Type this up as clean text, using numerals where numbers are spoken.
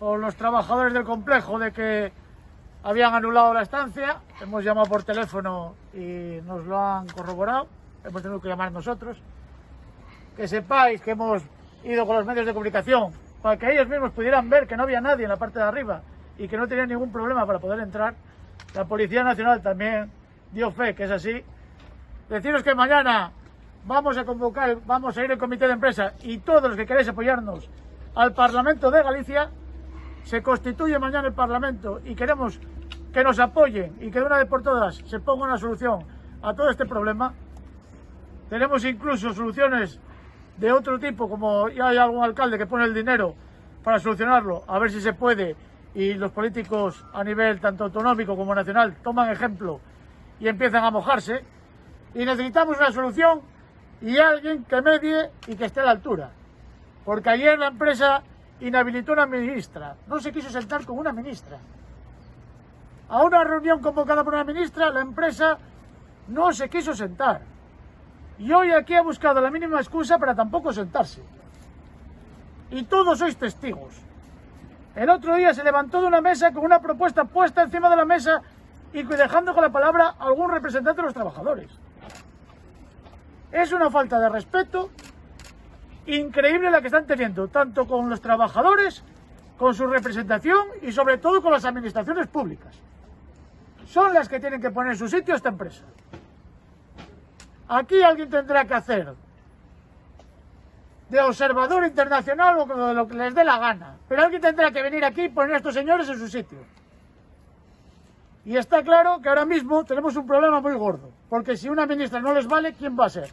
o los trabajadores del complejo de que habían anulado la estancia. Hemos llamado por teléfono y nos lo han corroborado. Hemos tenido que llamar nosotros. Que sepáis que hemos ido con los medios de comunicación para que ellos mismos pudieran ver que no había nadie en la parte de arriba y que no tenían ningún problema para poder entrar. La Policía Nacional también dio fe que es así. Deciros que mañana vamos a convocar, vamos a ir al comité de empresa y todos los que queráis apoyarnos al Parlamento de Galicia. Se constituye mañana el Parlamento y queremos que nos apoyen y que de una vez por todas se ponga una solución a todo este problema. Tenemos incluso soluciones de otro tipo, como ya hay algún alcalde que pone el dinero para solucionarlo, a ver si se puede, y los políticos a nivel tanto autonómico como nacional toman ejemplo y empiezan a mojarse. Y necesitamos una solución y alguien que medie y que esté a la altura. Porque ayer la empresa inhabilitó a una ministra, no se quiso sentar con una ministra. A una reunión convocada por una ministra, la empresa no se quiso sentar. Y hoy aquí ha buscado la mínima excusa para tampoco sentarse. Y todos sois testigos. El otro día se levantó de una mesa con una propuesta puesta encima de la mesa y dejando con la palabra a algún representante de los trabajadores. Es una falta de respeto increíble la que están teniendo, tanto con los trabajadores, con su representación y sobre todo con las administraciones públicas. Son las que tienen que poner en su sitio a esta empresa. Aquí alguien tendrá que hacer de observador internacional o de lo que les dé la gana, pero alguien tendrá que venir aquí y poner a estos señores en su sitio. Y está claro que ahora mismo tenemos un problema muy gordo, porque si una ministra no les vale, ¿quién va a ser?